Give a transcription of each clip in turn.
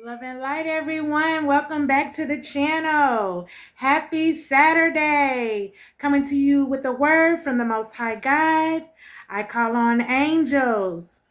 Love and light, everyone. Welcome back to the channel. Happy Saturday. Coming to you with a word from the Most High God. I call on angels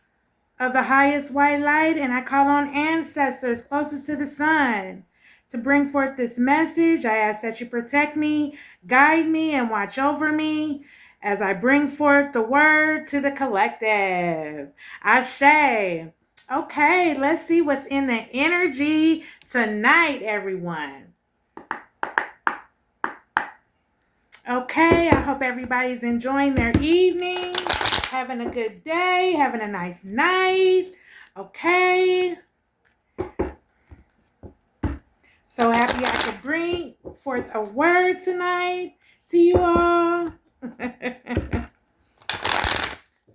of the highest white light, and I call on ancestors closest to the sun to bring forth this message. I ask that you protect me, guide me, and watch over me as I bring forth the word to the collective. Ashe. Okay, let's see what's in the energy tonight, everyone. Okay, I hope everybody's enjoying their evening, having a good day, having a nice night. Okay. So happy I could bring forth a word tonight to you all.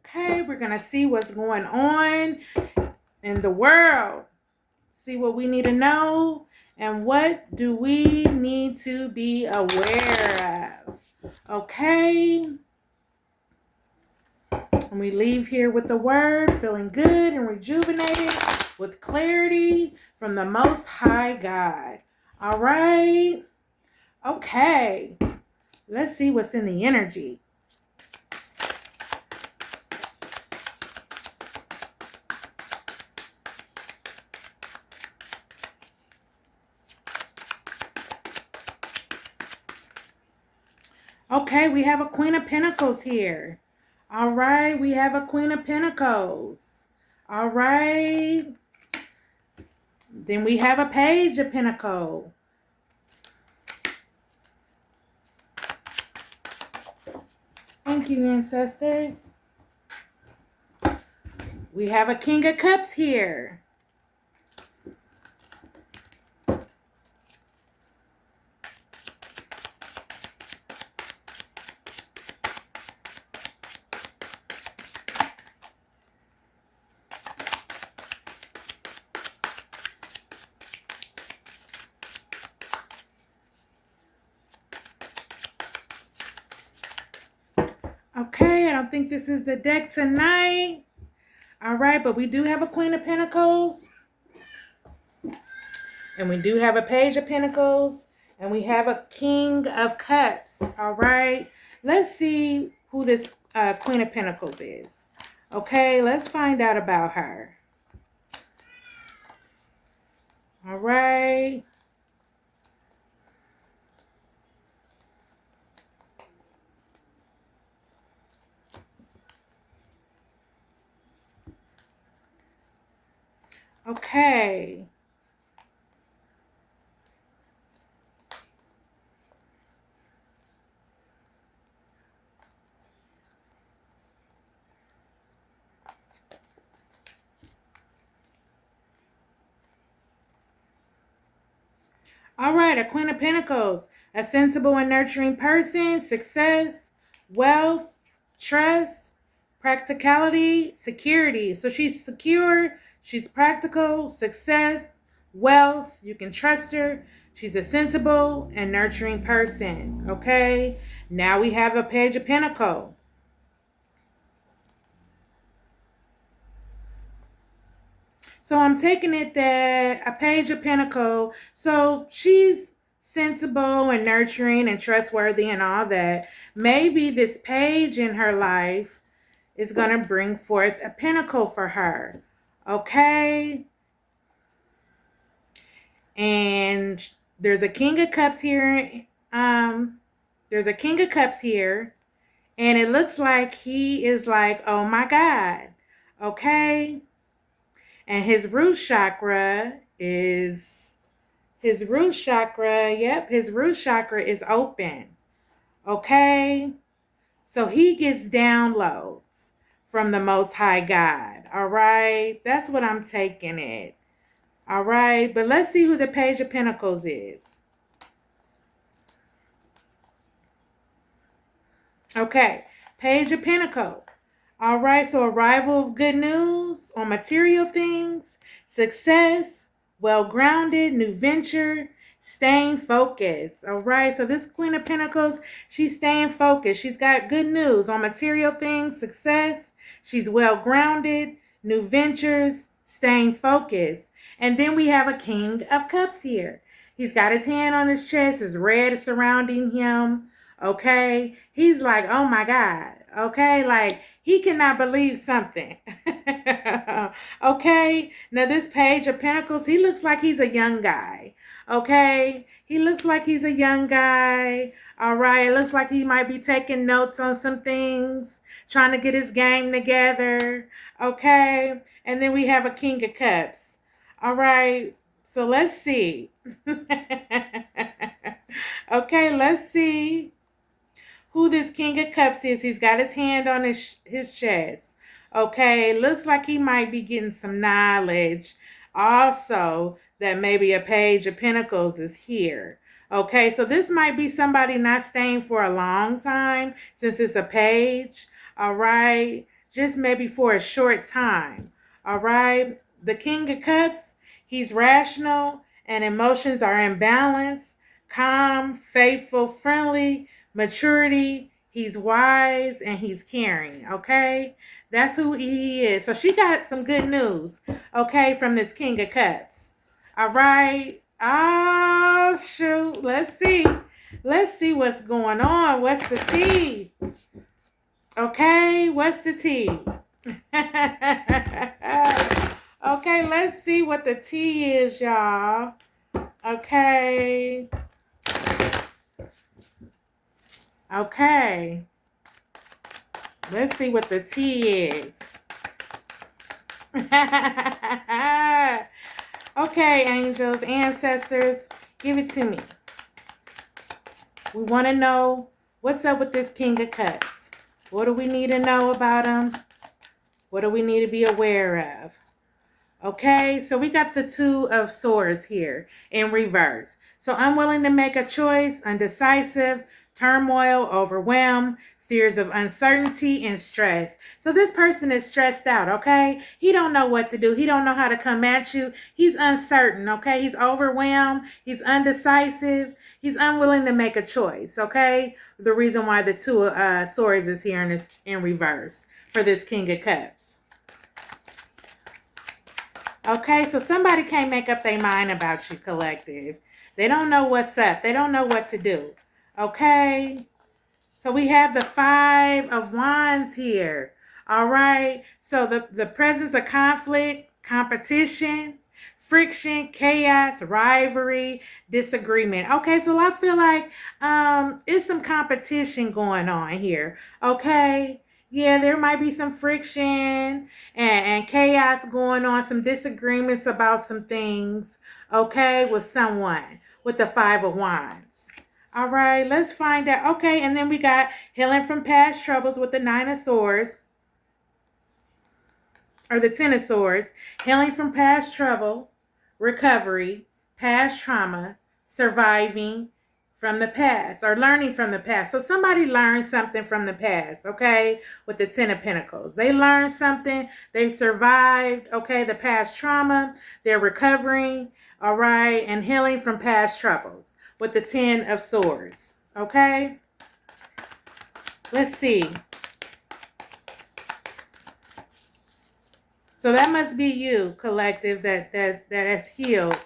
Okay, we're going to see what's going on in the world. See what we need to know and what do we need to be aware of. Okay. And we leave here with the word, feeling good and rejuvenated with clarity from the Most High God. All right. Okay. Let's see what's in the energy. Okay, we have a Queen of Pentacles here. All right, we have a Queen of Pentacles. All right. Then we have a Page of Pentacles. Thank you, ancestors. We have a King of Cups here. Okay, I don't think this is the deck tonight. All right, but we do have a Queen of Pentacles. And we do have a Page of Pentacles. And we have a King of Cups. All right, let's see who this Queen of Pentacles is. Okay, let's find out about her. All right. Okay. All right, a Queen of Pentacles, a sensible and nurturing person, success, wealth, trust, practicality, security. So she's secure, she's practical, success, wealth, you can trust her. She's a sensible and nurturing person, okay? Now we have a Page of Pentacles. So I'm taking it that a Page of Pentacles, so she's sensible and nurturing and trustworthy and all that. Maybe this page in her life is going to bring forth a pentacle for her. Okay? And there's a King of Cups here. There's a King of Cups here. And it looks like he is like, oh my God. Okay? And his root chakra is his root chakra is open. Okay? So he gets downloads from the Most High God. All right? That's what I'm taking it. All right? But let's see who the Page of Pentacles is. Okay. Page of Pentacles. All right, so arrival of good news on material things, success, well-grounded, new venture, staying focused. All right, so this Queen of Pentacles, she's staying focused. She's got good news on material things, success. She's well-grounded, new ventures, staying focused. And then we have a King of Cups here. He's got his hand on his chest. It's red surrounding him. Okay. He's like, oh my God. Okay. Like he cannot believe something. Okay. Now this Page of Pentacles, he looks like he's a young guy. Okay. He looks like he's a young guy. All right. It looks like he might be taking notes on some things, trying to get his game together. Okay. And then we have a King of Cups. All right. So let's see. Okay, let's see who this King of Cups is. He's got his hand on his chest. Okay, looks like he might be getting some knowledge. Also, that maybe a Page of Pentacles is here. Okay, so this might be somebody not staying for a long time since it's a page. All right, just maybe for a short time. All right, the King of Cups, he's rational and emotions are in balance, calm, faithful, friendly, maturity. He's wise and he's caring. Okay, that's who he is. So she got some good news. Okay, from this King of Cups. All right. Oh shoot. Let's see. Let's see what's going on. What's the tea? Okay, what's the tea? Okay, let's see what the tea is, y'all. Okay. Okay. Let's see what the tea is. Okay, angels, ancestors, give it to me. We want to know what's up with this King of Cups. What do we need to know about him? What do we need to be aware of? Okay, so we got the Two of Swords here in reverse. So unwilling to make a choice, undecisive, turmoil, overwhelmed, fears of uncertainty and stress. So this person is stressed out, okay? He don't know what to do. He don't know how to come at you. He's uncertain, okay? He's overwhelmed. He's undecisive. He's unwilling to make a choice, okay? The reason why the Two of Swords is here in reverse for this King of Cups. Okay, so somebody can't make up their mind about you, collective. They don't know what's up. They don't know what to do. Okay? So we have the Five of Wands here. All right? So the presence of conflict, competition, friction, chaos, rivalry, disagreement. Okay, so I feel like it's some competition going on here. Okay? Yeah, there might be some friction and chaos going on, some disagreements about some things, okay, with someone with the Five of Wands. All right, let's find out. Okay, and then we got healing from past troubles with the Nine of Swords, or the Ten of Swords, healing from past trouble, recovery, past trauma, surviving from the past, or learning from the past. So somebody learned something from the past, okay, with the Ten of Pentacles. They learned something. They survived, okay, the past trauma. They're recovering, all right, and healing from past troubles with the Ten of Swords, okay? Let's see. So that must be you, collective, that has healed.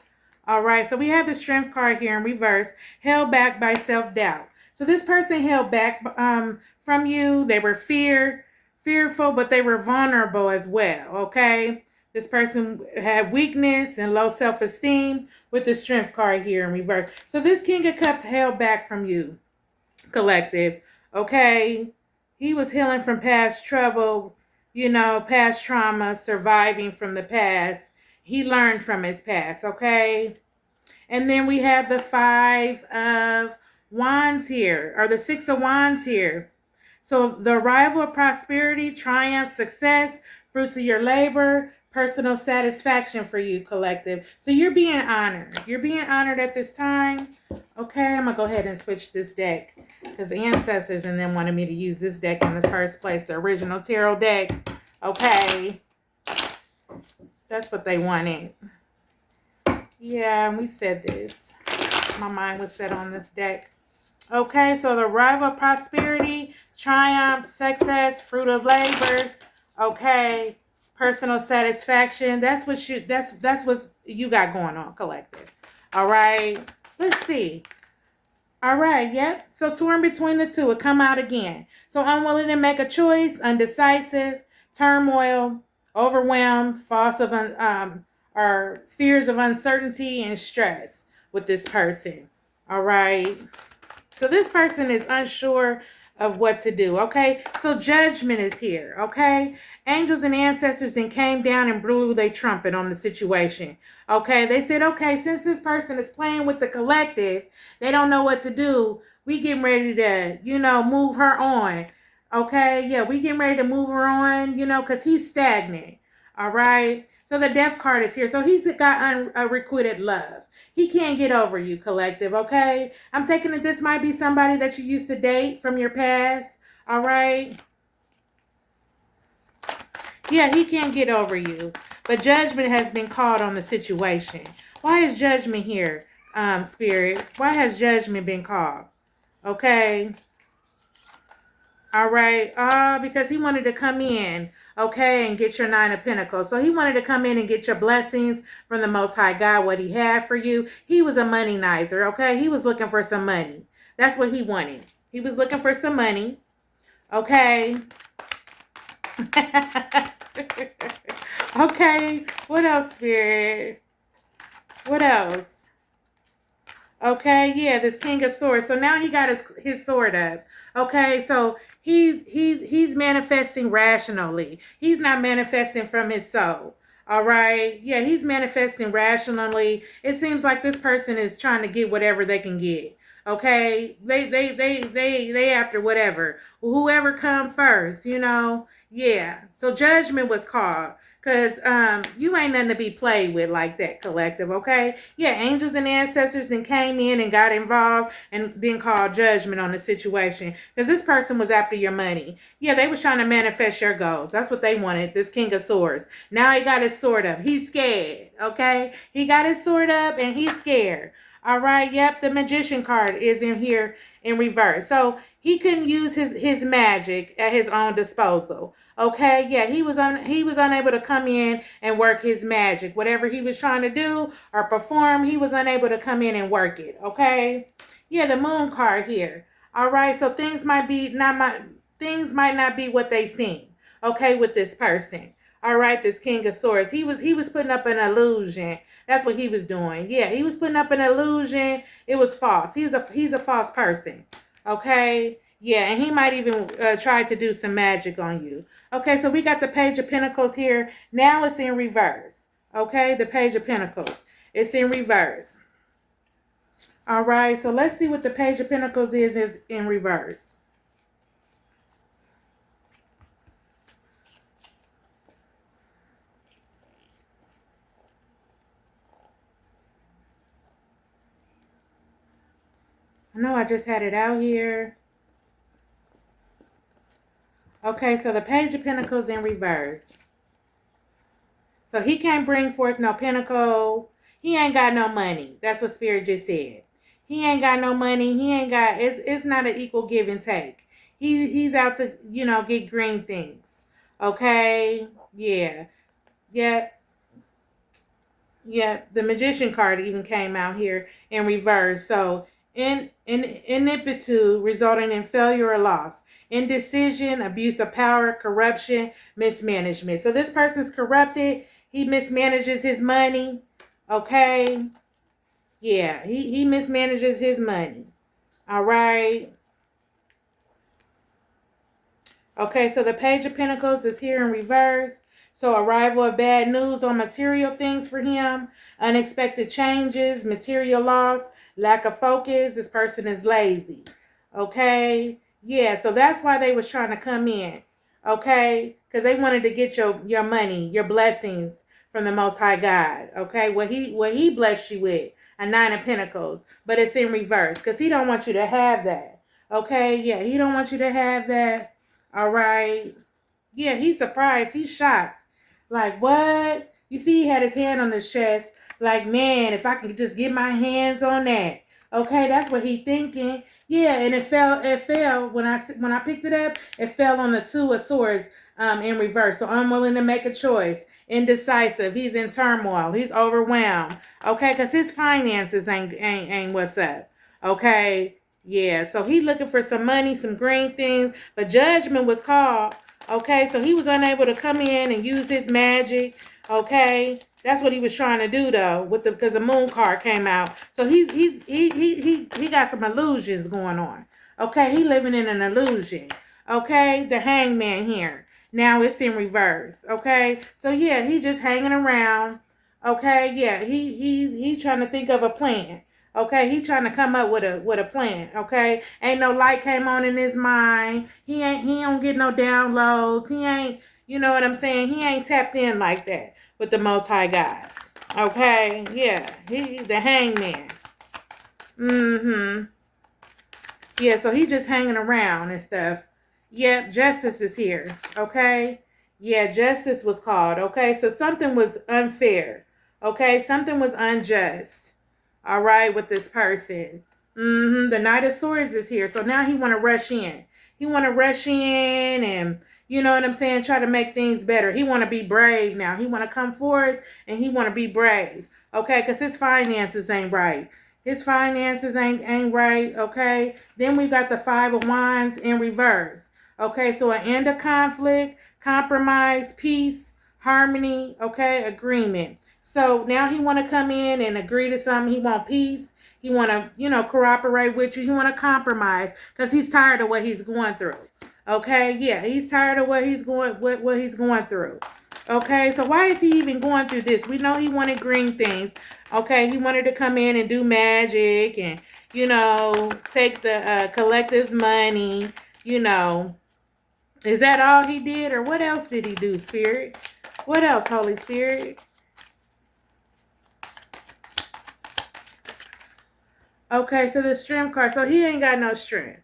All right, so we have the Strength card here in reverse, held back by self-doubt. So this person held back from you. They were fearful, but they were vulnerable as well, okay? This person had weakness and low self-esteem with the Strength card here in reverse. So this King of Cups held back from you, collective, okay? He was healing from past trouble, you know, past trauma, surviving from the past. He learned from his past, okay? And then we have the Five of Wands here, or the Six of Wands here. So the arrival of prosperity, triumph, success, fruits of your labor, personal satisfaction for you, collective. So you're being honored. You're being honored at this time. Okay, I'm going to go ahead and switch this deck because the ancestors and them wanted me to use this deck in the first place, the original tarot deck. Okay. That's what they wanted. Yeah, we said this. My mind was set on this deck. Okay, so the arrival of prosperity, triumph, success, fruit of labor. Okay, personal satisfaction. That's what you got going on, collective. All right. Let's see. All right, yep. So torn between the two, it come out again. So unwilling to make a choice, undecisive, turmoil, overwhelmed, or fears of uncertainty and stress with this person. All right. So this person is unsure of what to do, okay? So judgment is here, okay? Angels and ancestors then came down and blew their trumpet on the situation, okay? They said, okay, since this person is playing with the collective, they don't know what to do. We getting ready to, move her on, okay? Yeah, we getting ready to move her on, because he's stagnant, all right? So the death card is here. So he's got unrequited love. He can't get over you, collective, okay? I'm taking it this might be somebody that you used to date from your past, all right? Yeah, he can't get over you. But judgment has been called on the situation. Why is judgment here, Spirit? Why has judgment been called? Okay? All right, because he wanted to come in, okay, and get your 9 of Pentacles. So he wanted to come in and get your blessings from the Most High God, what he had for you. He was a money nizer, okay? He was looking for some money. That's what he wanted. He was looking for some money, okay? Okay, what else, Spirit? What else? Okay, yeah, this King of Swords. So now he got his sword up. Okay, so he's manifesting rationally. He's not manifesting from his soul. All right. Yeah, he's manifesting rationally. It seems like this person is trying to get whatever they can get. Okay. They after whatever. Whoever come first, Yeah. So judgment was called. Cause you ain't nothing to be played with like that, collective, okay? Yeah, angels and ancestors then came in and got involved and then called judgment on the situation. Because this person was after your money. Yeah, they was trying to manifest your goals. That's what they wanted, this King of Swords. Now he got his sword up. He's scared, okay? He got his sword up and he's scared. All right, yep, the Magician card is in here in reverse. So he couldn't use his magic at his own disposal. Okay, yeah, he was unable to come in and work his magic. Whatever he was trying to do or perform, he was unable to come in and work it. Okay, yeah, the Moon card here. All right, so things might not be what they seem. Okay, with this person. All right, this King of Swords. He was putting up an illusion. That's what he was doing. Yeah, he was putting up an illusion. It was false. He's a false person. Okay. Yeah, and he might even try to do some magic on you. Okay, so we got the Page of Pentacles here. Now it's in reverse. Okay, the Page of Pentacles. It's in reverse. All right, so let's see what the Page of Pentacles is in reverse. I know I just had it out here. Okay, so the Page of Pentacles in reverse. So he can't bring forth no pentacle. He ain't got no money. That's what Spirit just said. He ain't got no money. He ain't got, it's not an equal give and take. He's out to, get green things. Okay? Yeah. Yeah. Yeah, the Magician card even came out here in reverse. So ineptitude resulting in failure or loss, indecision, abuse of power, corruption, mismanagement. So this person's corrupted. He mismanages his money. Okay. Yeah, he mismanages his money. All right. Okay, so the Page of Pentacles is here in reverse. So arrival of bad news on material things for him, unexpected changes, material loss, lack of focus. This person is lazy. Okay? Yeah, so that's why they was trying to come in. Okay? Because they wanted to get your money, your blessings from the Most High God. Okay? What he blessed you with, a 9 of Pentacles. But it's in reverse because he don't want you to have that. Okay? Yeah, he don't want you to have that. All right. Yeah, he's surprised. He's shocked. Like, what? You see, he had his hand on his chest. Like, man, if I could just get my hands on that. Okay, that's what he thinking. Yeah, and it fell when I picked it up, it fell on the 2 of Swords. in reverse. So unwilling to make a choice, indecisive. He's in turmoil. He's overwhelmed. Okay, because his finances ain't what's up. Okay, yeah. So he looking for some money, some green things, but judgment was called. Okay, so he was unable to come in and use his magic. Okay, that's what he was trying to do though, with the because the moon card came out. So he got some illusions going on. Okay, he living in an illusion. Okay, the hangman here. Now it's in reverse. Okay, so yeah, he just hanging around. Okay, yeah, he trying to think of a plan. Okay, he trying to come up with a plan. Okay, ain't no light came on in his mind. He don't get no downloads. He ain't, you know what I'm saying? He ain't tapped in like that with the Most High God. Okay, yeah, he's the hangman. Mm-hmm. Yeah, so he just hanging around and stuff. Yep, justice is here. Okay. Yeah, justice was called. Okay, so something was unfair. Okay, something was unjust. All right, with this person. The Knight of Swords is here. So now he want to rush in. He want to rush in and, you know what I'm saying, try to make things better. He want to be brave now. He want to come forth and he want to be brave. Okay, because his finances ain't right. His finances ain't right. Okay. Then we got the Five of Wands in reverse. Okay, so an end of conflict, compromise, peace, harmony, okay, agreement. So now he want to come in and agree to something. He want peace. He want to, cooperate with you. He want to compromise because he's tired of what he's going through. Okay, yeah, he's tired of what he's going through. Okay, so why is he even going through this? We know he wanted green things. Okay, he wanted to come in and do magic and, take the collective's money, Is that all he did, or what else did he do, Spirit? What else, Holy Spirit? Okay, so the strength card. So he ain't got no strength.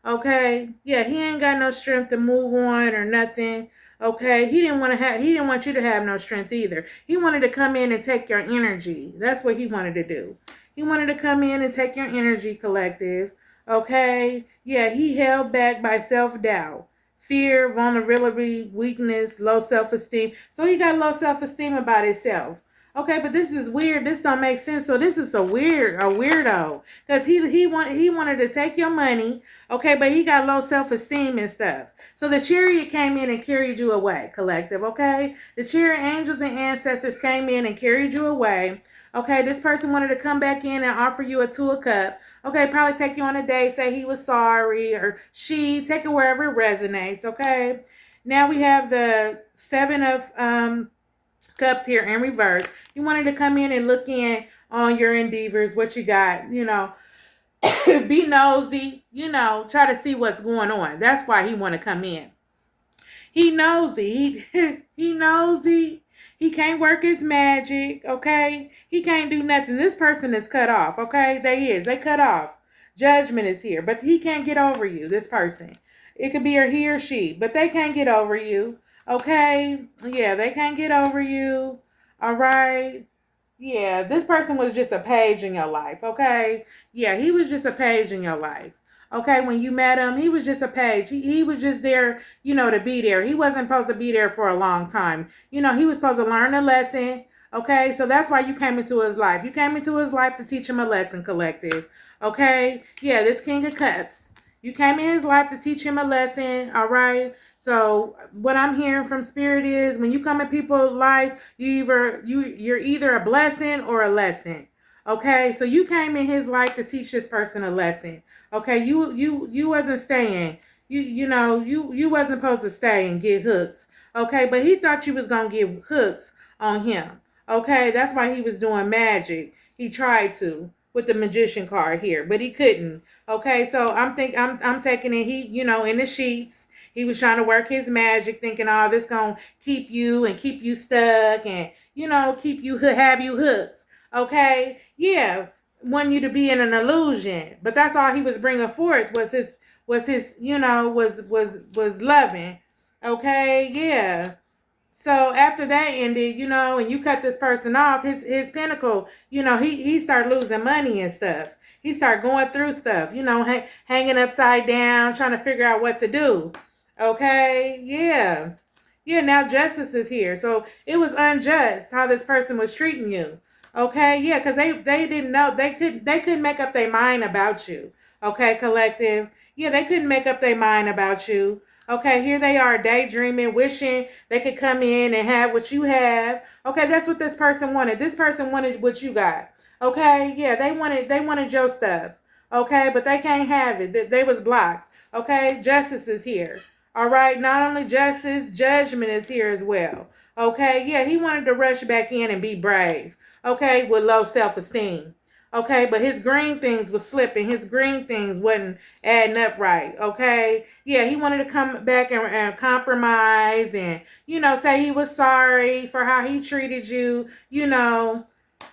Okay, yeah, he ain't got no strength to move on or nothing. Okay, he didn't want you to have no strength either. He wanted to come in and take your energy. That's what he wanted to do. He wanted to come in and take your energy, collective. Okay, yeah, he held back by self-doubt, fear, vulnerability, weakness, low self-esteem. So he got low self-esteem about himself. Okay, but this is weird. This don't make sense. So this is a weirdo. Because he wanted to take your money, okay, but he got low self-esteem and stuff. So the chariot came in and carried you away, collective, okay? The chariot angels and ancestors came in and carried you away. Okay, this person wanted to come back in and offer you a 2 of cup. Okay, probably take you on a date, say he was sorry, or she, take it wherever it resonates, okay? Now we have the 7 of cups here in reverse. You wanted to come in and look in on your endeavors, what you got, be nosy, try to see what's going on. That's why he want to come in. He nosy. He nosy. He can't work his magic, okay? He can't do nothing. This person is cut off, okay? They cut off. Judgment is here, but he can't get over you, this person. It could be he or she, but they can't get over you, okay? Yeah, they can't get over you, all right? Yeah, this person was just a page in your life, okay? Yeah, he was just a page in your life. Okay, when you met him, he was just a page. He was just there, to be there. He wasn't supposed to be there for a long time. He was supposed to learn a lesson. Okay, so that's why you came into his life. You came into his life to teach him a lesson, collective. Okay, yeah, this King of Cups. You came in his life to teach him a lesson, all right? So what I'm hearing from Spirit is when you come in people's life, you're either a blessing or a lesson. Okay, so you came in his life to teach this person a lesson. Okay, you wasn't staying. You wasn't supposed to stay and get hooks. Okay, but he thought you was gonna get hooks on him. Okay, that's why he was doing magic. He tried to with the magician card here, but he couldn't. Okay, so I'm taking it. He, in the sheets, he was trying to work his magic, thinking, oh, this gonna keep you stuck and keep you have you hooked. Okay, yeah, want you to be in an illusion, but that's all he was bringing forth was his was loving. Okay, yeah. So after that ended, and you cut this person off, his pinnacle, he started losing money and stuff. He started going through stuff, hanging upside down, trying to figure out what to do. Okay, yeah. Yeah, now justice is here. So it was unjust how this person was treating you. Okay, yeah, because they didn't know, they couldn't make up their mind about you. Okay, collective. Yeah, they couldn't make up their mind about you. Okay, here they are daydreaming, wishing they could come in and have what you have. Okay, that's what this person wanted. This person wanted what you got. Okay, yeah, they wanted your stuff. Okay, but they can't have it. They was blocked. Okay, justice is here. All right, not only justice, judgment is here as well. Okay, yeah, he wanted to rush back in and be brave. Okay, with low self-esteem. Okay, but his green things was slipping. His green things wasn't adding up right. Okay, yeah, he wanted to come back and compromise and, say he was sorry for how he treated you,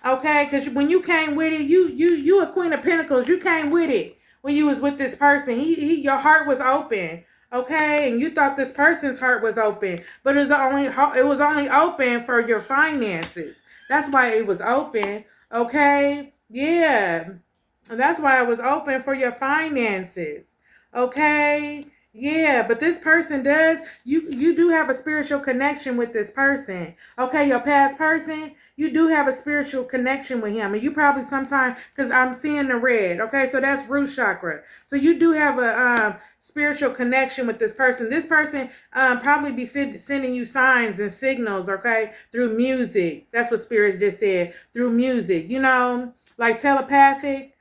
Okay, because when you came with it, you a queen of pentacles. You came with it when you was with this person. Your heart was open. Okay, and you thought this person's heart was open, but it was only open for your finances. That's why it was open. Okay, yeah, that's why it was open for your finances. Okay, yeah, but this person does. You do have a spiritual connection with this person. Okay, your past person, you do have a spiritual connection with him, and you probably sometimes, because I'm seeing the red. Okay, so that's root chakra. So you do have a spiritual connection with this person. This person probably be sending you signs and signals. Okay, through music. That's what spirit just said. Through music, like telepathic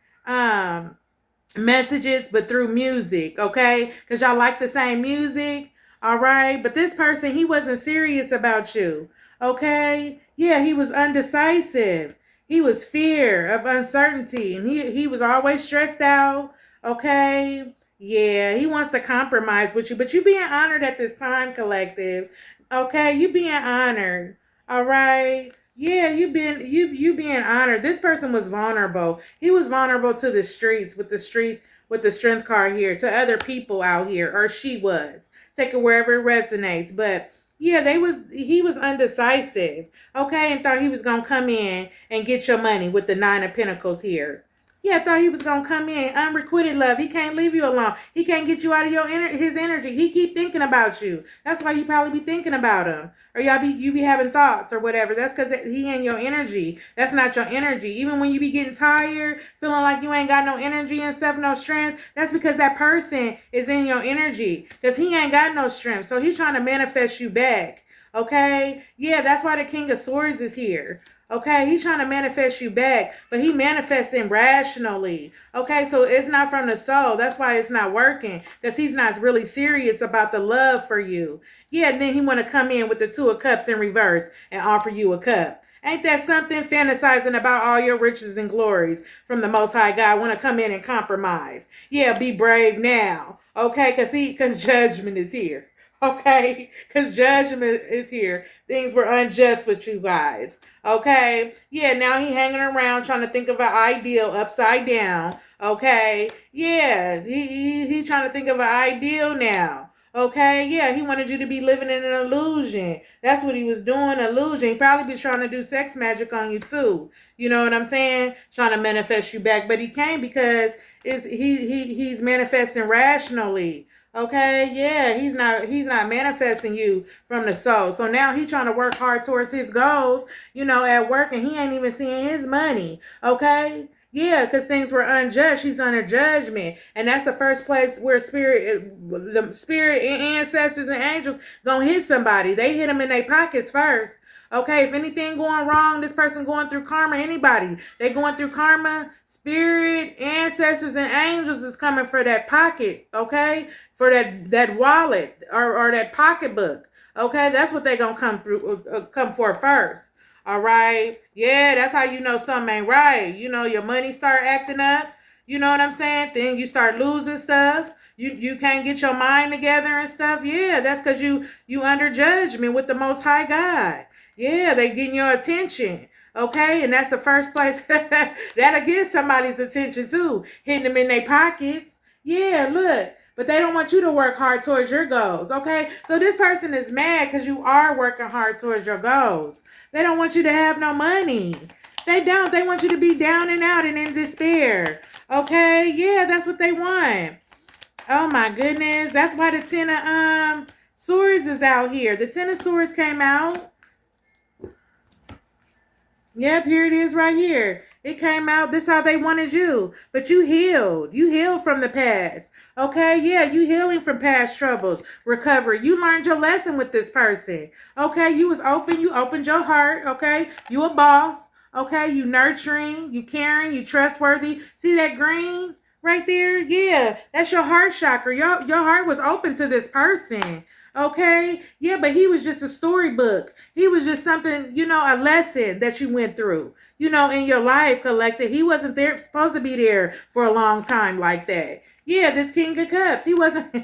messages, but through music. Okay, because y'all like the same music. All right, but this person, he wasn't serious about you. Okay, yeah, he was undecisive. He was fear of uncertainty, and he was always stressed out. Okay, yeah, he wants to compromise with you, but you being honored at this time, collective. Okay, you being honored. All right. Yeah, you being honored. This person was vulnerable. He was vulnerable to the streets with the strength card here, to other people out here, or she was. Take it wherever it resonates. But yeah, he was undecisive. Okay, and thought he was gonna come in and get your money with the Nine of Pentacles here. Yeah, I thought he was gonna come in unrequited love. He can't leave you alone. He can't get you out of his energy. He keep thinking about you. That's why you probably be thinking about him, or you be having thoughts or whatever. That's because he ain't your energy. That's not your energy. Even when you be getting tired, feeling like you ain't got no energy and stuff, no strength, that's because that person is in your energy. Because he ain't got no strength. So he's trying to manifest you back. Okay? Yeah, that's why the King of Swords is here. Okay, he's trying to manifest you back, but he manifesting rationally. Okay, so it's not from the soul. That's why it's not working, because he's not really serious about the love for you. Yeah, and then he want to come in with the Two of Cups in reverse and offer you a cup. Ain't that something? Fantasizing about all your riches and glories from the Most High God. Want to come in and compromise. Yeah, be brave now. Okay, because judgment is here. Okay, because judgment is here. Things were unjust with you guys. Okay, yeah, now he hanging around trying to think of an ideal upside down. Okay, yeah, he trying to think of an ideal now. Okay, yeah, he wanted you to be living in an illusion. That's what he was doing, illusion. He probably be trying to do sex magic on you too. You know what I'm saying? Trying to manifest you back, but he can't because he's manifesting rationally. Okay, yeah, he's not manifesting you from the soul. So now he's trying to work hard towards his goals, at work, and he ain't even seeing his money. Okay? Yeah, because things were unjust. He's under judgment. And that's the first place where the spirit and ancestors and angels gonna hit somebody. They hit them in their pockets first. Okay, if anything going wrong, this person going through karma, anybody, they going through karma, spirit, ancestors, and angels is coming for that pocket, okay? For that wallet or that pocketbook. Okay, that's what they gonna come for first. All right. Yeah, that's how you know something ain't right. Your money start acting up. You know what I'm saying? Then you start losing stuff. You can't get your mind together and stuff. Yeah, that's because you under judgment with the Most High God. Yeah, they getting your attention. Okay, and that's the first place that'll get somebody's attention too. Hitting them in their pockets. Yeah, look. But they don't want you to work hard towards your goals, okay? So this person is mad because you are working hard towards your goals. They don't want you to have no money. They don't. They want you to be down and out and in despair, okay? Yeah, that's what they want. Oh, my goodness. That's why the Swords is out here. The Ten of Swords came out. Yep, here it is right here. It came out. This how they wanted you. But you healed. You healed from the past. Okay, yeah, you healing from past troubles. Recovery. You learned your lesson with this person. Okay, you was open. You opened your heart. Okay, you a boss. Okay, you nurturing. You caring. You trustworthy. See that green right there? Yeah, that's your heart chakra. Your heart was open to this person. Okay. Yeah, but he was just a storybook. He was just something, a lesson that you went through, in your life collected. He wasn't there, supposed to be there for a long time like that. Yeah, this King of Cups, he wasn't.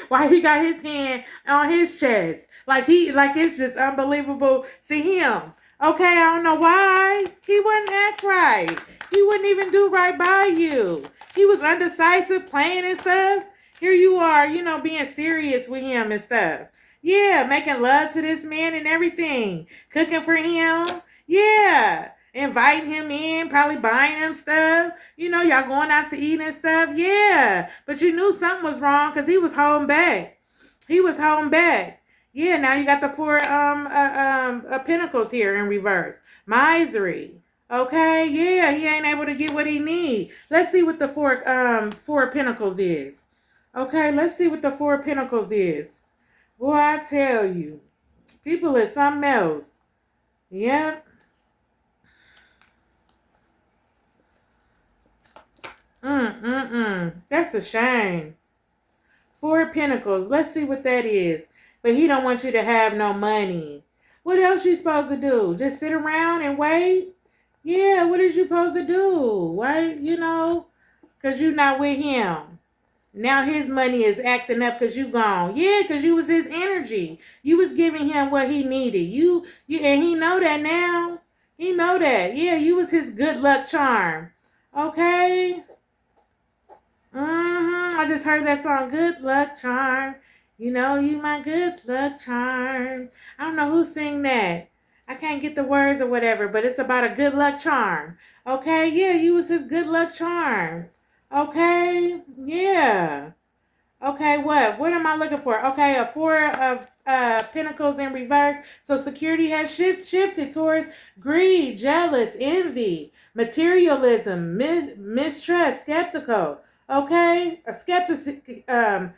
Why he got his hand on his chest? Like it's just unbelievable to him. Okay, I don't know why. He wouldn't act right. He wouldn't even do right by you. He was undecisive, playing and stuff. Here you are, being serious with him and stuff. Yeah, making love to this man and everything. Cooking for him. Yeah. Inviting him in, probably buying him stuff. Y'all going out to eat and stuff. Yeah. But you knew something was wrong because he was holding back. He was holding back. Yeah, now you got the four pentacles here in reverse. Misery. Okay, yeah, he ain't able to get what he need. Let's see what the four pentacles is. Okay, let's see what the Four of Pentacles is. Boy, I tell you, people is something else. Yep. That's a shame. Four of Pentacles. Let's see what that is. But he don't want you to have no money. What else you supposed to do? Just sit around and wait? Yeah, what is you supposed to do? Why, because you're not with him. Now his money is acting up because you gone. Yeah, because you was his energy. You was giving him what he needed. You and he know that now. He know that. Yeah, you was his good luck charm. Okay. I just heard that song, Good Luck Charm. You my good luck charm. I don't know who sing that. I can't get the words or whatever, but it's about a good luck charm. Okay, yeah, you was his good luck charm. Okay, yeah. Okay, what am I looking for? Okay, a Four of Pentacles in reverse. So security has shifted towards greed, jealous, envy, materialism, mistrust, skeptical. Okay, skepticism.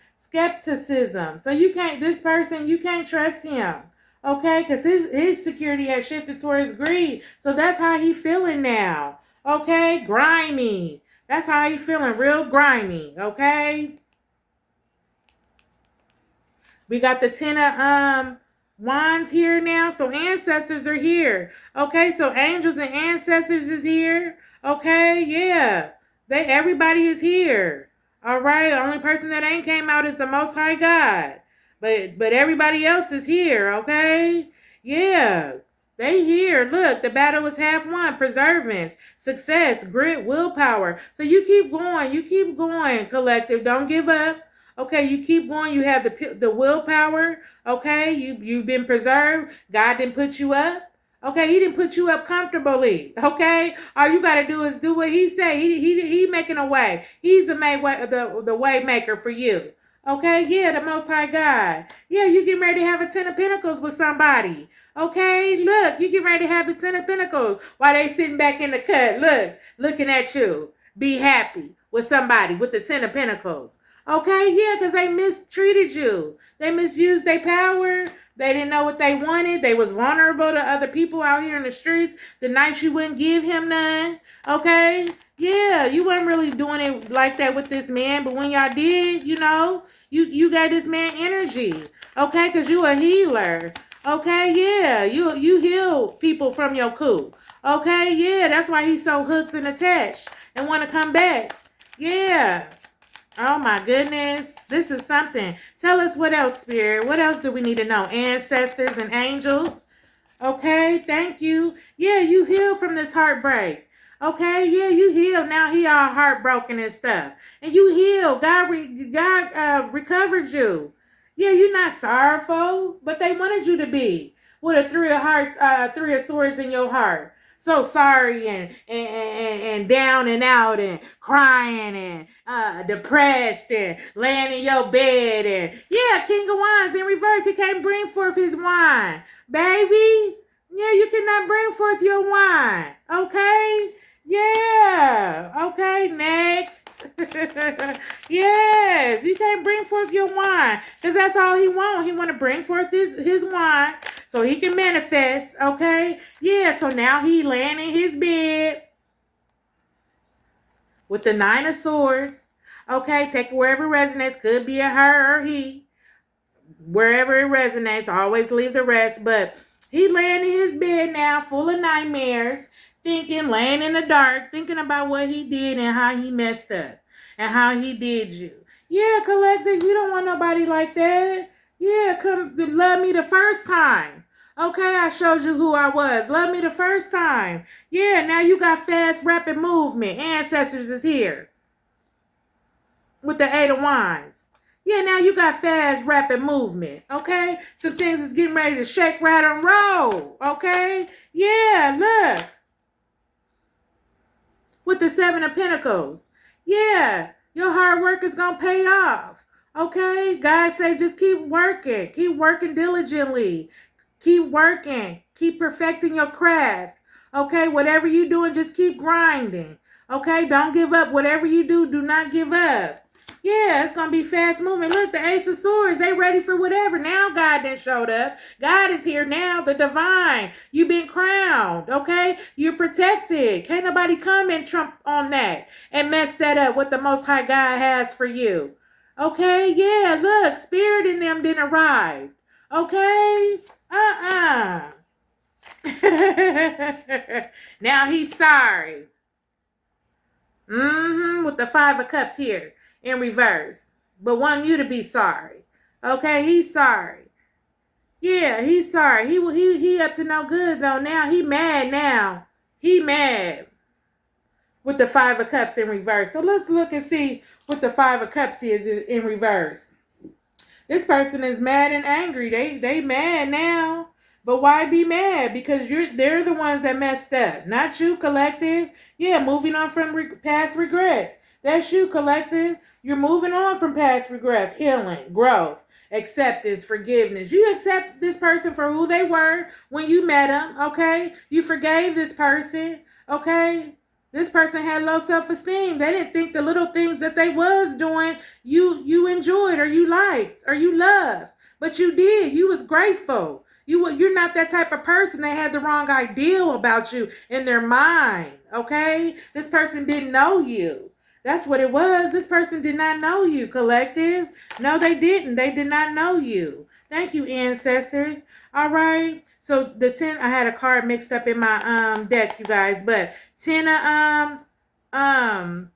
So this person, you can't trust him. Okay, because his security has shifted towards greed. So that's how he feeling now. Okay, grimy. That's how he feeling, real grimy. Okay. We got the Ten of Wands here now. So ancestors are here. Okay, so angels and ancestors is here. Okay, yeah. Everybody is here. All right. The only person that ain't came out is the Most High God. But everybody else is here. Okay. Yeah. They here. Look, the battle is half won. Perseverance, success, grit, willpower. So you keep going. You keep going, collective. Don't give up. Okay, you keep going. You have the willpower. Okay, you've been preserved. God didn't put you up. Okay, he didn't put you up comfortably. Okay, all you got to do is do what he say. He making a way. He's the way maker for you. Okay, yeah, the Most High God. Yeah, you getting ready to have a Ten of Pentacles with somebody. Okay, look, you getting ready to have the Ten of Pentacles while they sitting back in the cut. Look, looking at you. Be happy with somebody with the Ten of Pentacles. Okay, yeah, because they mistreated you. They misused their power. They didn't know what they wanted. They was vulnerable to other people out here in the streets. The night you wouldn't give him none. Okay? Yeah, you weren't really doing it like that with this man. But when y'all did, you got this man energy. Okay? Because you a healer. Okay? Yeah, you heal people from your coup. Okay? Yeah, that's why he's so hooked and attached and want to come back. Yeah. Oh my goodness. This is something. Tell us what else, Spirit. What else do we need to know? Ancestors and angels. Okay, thank you. Yeah, you healed from this heartbreak. Okay, yeah, you healed. Now he all heartbroken and stuff. And you healed. God recovered you. Yeah, you're not sorrowful, but they wanted you to be. With a Three of Swords in your heart. so sorry and down and out and crying and depressed and laying in your bed and yeah, King of Wands in reverse. He can't bring forth his wine, baby. Yeah, you cannot bring forth your wine. Okay? Yeah. Okay, next. Yes, you can't bring forth your wine because that's all he wants. He want to bring forth his wine so he can manifest. Okay, yeah. So now he laying in his bed with the 9 of Swords. Okay, take it wherever it resonates. Could be a her or he. Wherever it resonates, always leave the rest. But he laying in his bed now, full of nightmares, thinking, laying in the dark, thinking about what he did and how he messed up and how he did you. Yeah, collective, you don't want nobody like that. Yeah, come love me the first time. Okay, I showed you who I was. Love me the first time. Yeah, now you got fast, rapid movement. Ancestors is here with the 8 of Wands. Yeah, now you got fast, rapid movement, okay? Some things is getting ready to shake, rattle, and roll, okay? Yeah, look. With the 7 of Pentacles. Yeah, your hard work is going to pay off, okay? Guys say just keep working diligently. Keep working. Keep perfecting your craft, okay? Whatever you're doing, just keep grinding, okay? Don't give up. Whatever you do, do not give up. Yeah, it's going to be fast moving. Look, the Ace of Swords, they ready for whatever. Now God done showed up. God is here now, the divine. You've been crowned, okay? You're protected. Can't nobody come and trump on that and mess that up what the Most High God has for you. Okay, yeah, look, Spirit in them didn't arrive. Okay? Now he's sorry. With the 5 of Cups here in reverse. But want you to be sorry. Okay, he's sorry. Yeah, he's sorry. He up to no good though. Now he mad now. He mad with the 5 of Cups in reverse. So let's look and see what the 5 of Cups is in reverse. This person is mad and angry. They mad now. But why be mad? Because they're the ones that messed up, not you, collective. Yeah, moving on from past regrets. That's you, collective. You're moving on from past regrets, healing, growth, acceptance, forgiveness. You accept this person for who they were when you met them, okay? You forgave this person, okay? This person had low self-esteem. They didn't think the little things that they was doing you enjoyed or you liked or you loved. But you did. You was grateful. You're not that type of person. They had the wrong ideal about you in their mind, okay? This person didn't know you. That's what it was. This person did not know you, collective. No, they didn't. They did not know you. Thank you, ancestors. All right. So the 10, I had a card mixed up in my deck, you guys, but 10 of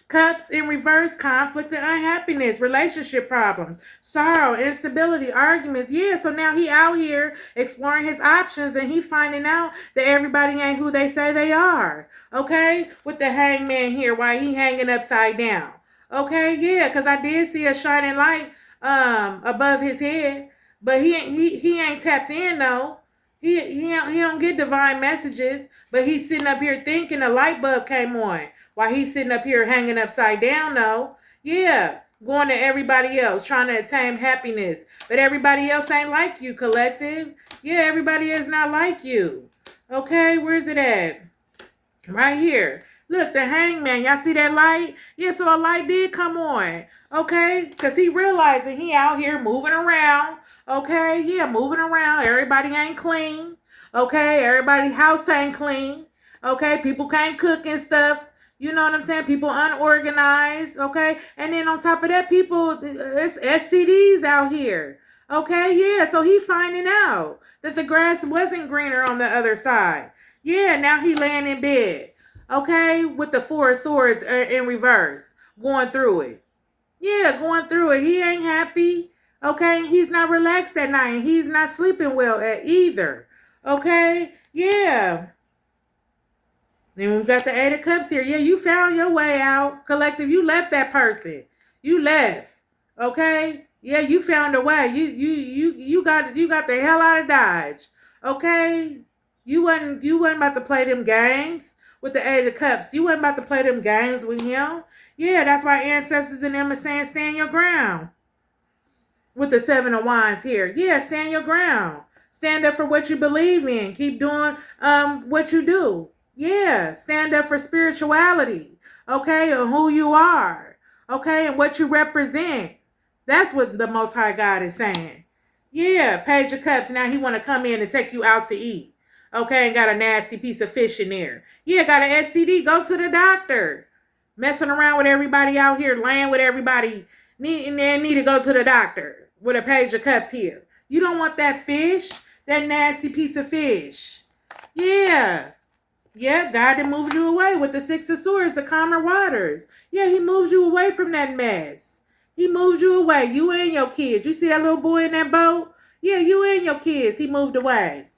Cups in reverse, conflict and unhappiness, relationship problems, sorrow, instability, arguments. Yeah, so now he out here exploring his options and he finding out that everybody ain't who they say they are. Okay? With the Hangman here, why he hanging upside down. Okay, yeah, because I did see a shining light above his head, but he ain't tapped in though. He don't get divine messages, but he's sitting up here thinking a light bulb came on. While he's sitting up here hanging upside down though. Yeah, going to everybody else, trying to attain happiness. But everybody else ain't like you, collective. Yeah, everybody is not like you. Okay, where's it at? Right here. Look, the Hangman. Y'all see that light? Yeah, so a light did come on. Okay? Because he realizing he out here moving around. Okay? Yeah, moving around. Everybody ain't clean. Okay? Everybody's house ain't clean. Okay? People can't cook and stuff. You know what I'm saying? People unorganized. Okay? And then on top of that, people, it's STDs out here. Okay? Yeah, so he finding out that the grass wasn't greener on the other side. Yeah, now he laying in bed, okay, with the 4 of Swords in reverse, going through it. Yeah, going through it. He ain't happy, okay? He's not relaxed at night. He's not sleeping well either, okay? Yeah. Then we've got the 8 of Cups here. Yeah, you found your way out, collective. You left that person. You left, okay? Yeah, you found a way. You got the hell out of Dodge, okay? You wasn't about to play them games with the Eight of Cups. You wasn't about to play them games with him. Yeah, that's why ancestors and them are saying stand your ground. With the Seven of Wands here. Yeah, stand your ground. Stand up for what you believe in. Keep doing what you do. Yeah, stand up for spirituality. Okay, and who you are. Okay, and what you represent. That's what the Most High God is saying. Yeah, Page of Cups. Now he want to come in and take you out to eat. Okay, and got a nasty piece of fish in there. Yeah, got an STD. Go to the doctor. Messing around with everybody out here, laying with everybody. Need to go to the doctor with a Page of Cups here. You don't want that fish, that nasty piece of fish. Yeah. Yeah, God done moved you away with the Six of Swords, the calmer waters. Yeah, he moved you away from that mess. He moved you away. You and your kids. You see that little boy in that boat? Yeah, you and your kids. He moved away.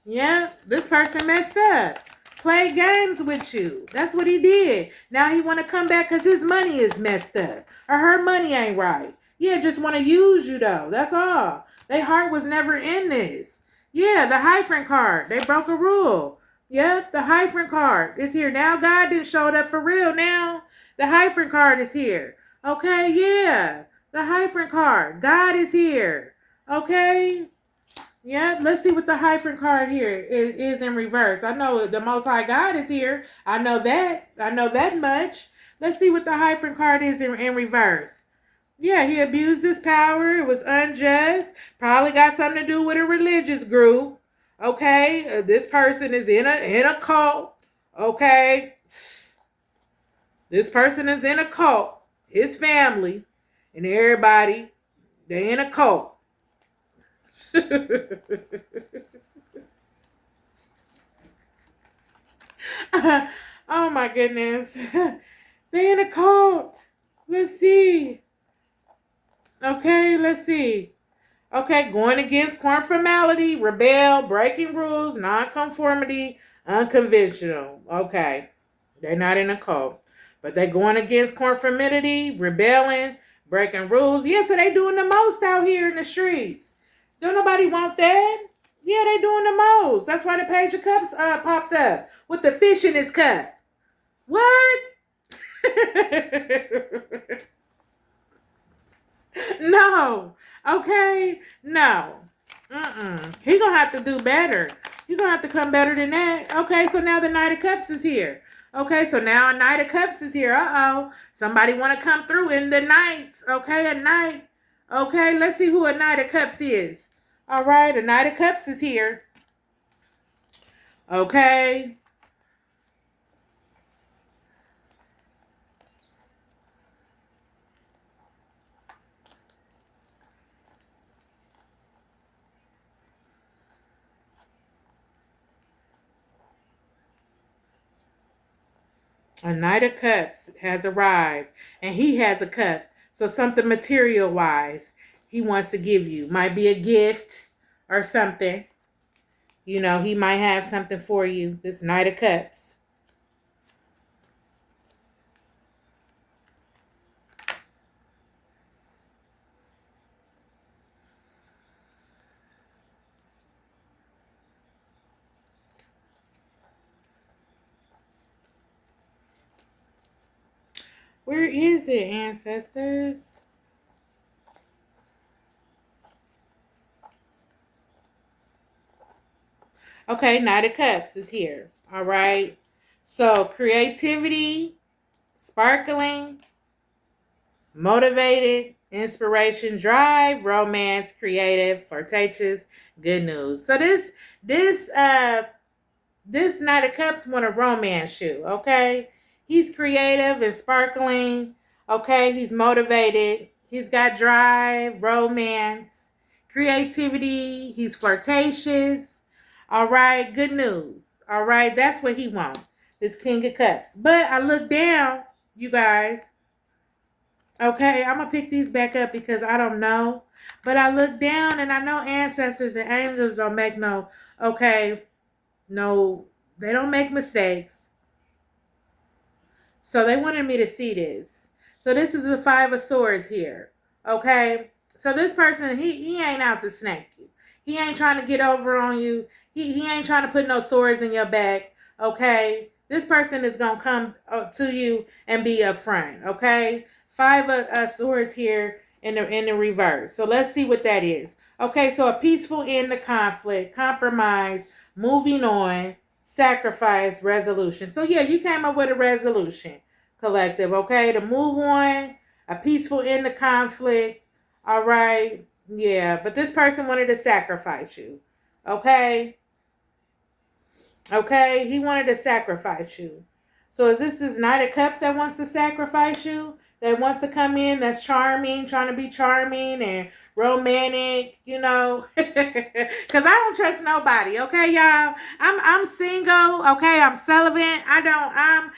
Yeah, this person messed up. Played games with you. That's what he did. Now he want to come back because his money is messed up. Or her money ain't right. Yeah, just want to use you though. That's all. Their heart was never in this. Yeah, the hyphen card. They broke a rule. Yep, the hyphen card is here. Now God didn't show it up for real. Now the hyphen card is here. Okay, yeah. The hyphen card. God is here. Okay. Yeah, let's see what the hyphen card here is in reverse. I know the Most High God is here. I know that. I know that much. Let's see what the hyphen card is in reverse. Yeah, he abused his power. It was unjust. Probably got something to do with a religious group. Okay, this person is in a cult. Okay, this person is in a cult. His family and everybody, they in a cult. Oh my goodness. They in a cult. Let's see. Okay, let's see. Okay, going against conformity, rebel, breaking rules, nonconformity, unconventional. Okay, they're not in a cult. But they're going against conformity, rebelling, breaking rules. Yeah, so they doing the most out here in the streets. Don't nobody want that? Yeah, they doing the most. That's why the Page of Cups popped up with the fish in his cup. What? No. Okay? No. He gonna have to do better. He gonna have to come better than that. Okay, so now the Knight of Cups is here. Okay, so now a Knight of Cups is here. Uh-oh. Somebody want to come through in the night. Okay, a knight. Okay, let's see who a Knight of Cups is. All right, a Knight of Cups is here. Okay. A Knight of Cups has arrived, and he has a cup. So something material-wise he wants to give you. Might be a gift or something. You know, he might have something for you. This Knight of Cups. Where is it, ancestors? Okay, Knight of Cups is here. All right. So creativity, sparkling, motivated, inspiration, drive, romance, creative, flirtatious, good news. So this Knight of Cups want a romance you, okay? He's creative and sparkling, okay? He's motivated. He's got drive, romance, creativity. He's flirtatious. All right, good news. All right, that's what he wants. This King of Cups. But I look down, you guys. Okay, I'm going to pick these back up because I don't know. But I look down and I know ancestors and angels don't make no, they don't make mistakes. So they wanted me to see this. So this is the Five of Swords here. Okay. So this person, he ain't out to snake you. He ain't trying to get over on you. He ain't trying to put no swords in your back. Okay, this person is gonna come to you and be upfront. Okay, five of swords here in the reverse. So let's see what that is. Okay, so a peaceful end to conflict, compromise, moving on, sacrifice, resolution. So yeah, you came up with a resolution, collective. Okay, to move on, a peaceful end to conflict. All right, yeah, but this person wanted to sacrifice you. Okay, okay, he wanted to sacrifice you. So is this Knight of Cups that wants to sacrifice you? That wants to come in, that's charming, trying to be charming and romantic, you know? Cause I don't trust nobody, okay, y'all? I'm single, okay, I'm celibate, I'm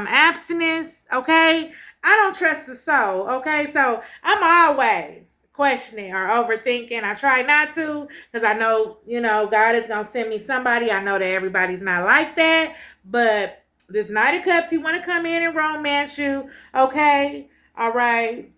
abstinence, okay? I don't trust the soul, okay? So I'm always questioning or overthinking. I try not to, because I know, God is going to send me somebody. I know that everybody's not like that, but this Knight of Cups, he want to come in and romance you, okay? All right.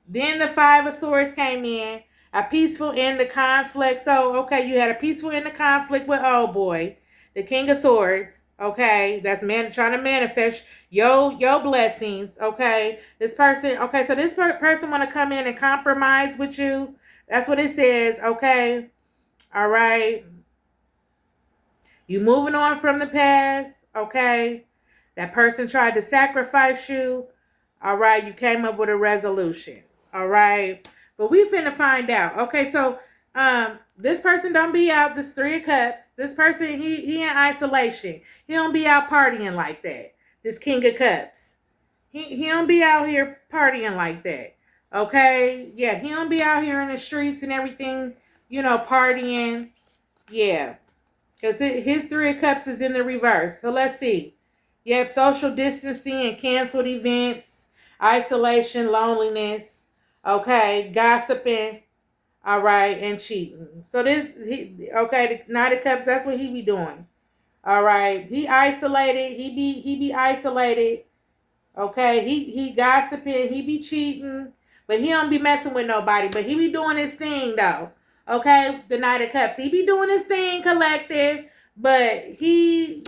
Then the Five of Swords came in, a peaceful end to conflict. So, okay, you had a peaceful end to conflict with old boy, the King of Swords. Okay, that's trying to manifest your blessings. Okay, this person. Okay, so this person want to come in and compromise with you. That's what it says. Okay, all right. You moving on from the past. Okay, that person tried to sacrifice you. All right, you came up with a resolution. All right, but we finna find out. Okay, so this person don't be out. This Three of Cups. This person he in isolation. He don't be out partying like that. This King of Cups. He don't be out here partying like that. Okay, yeah, he don't be out here in the streets and everything. Partying. Yeah, because his Three of Cups is in the reverse. So let's see. You have social distancing and canceled events, isolation, loneliness, okay, gossiping, all right, and cheating. So the Knight of Cups, that's what he be doing. All right, he isolated. He be isolated. Okay, he gossiping. He be cheating, but he don't be messing with nobody. But he be doing his thing though. Okay, the Knight of Cups, he be doing his thing, collective. But he,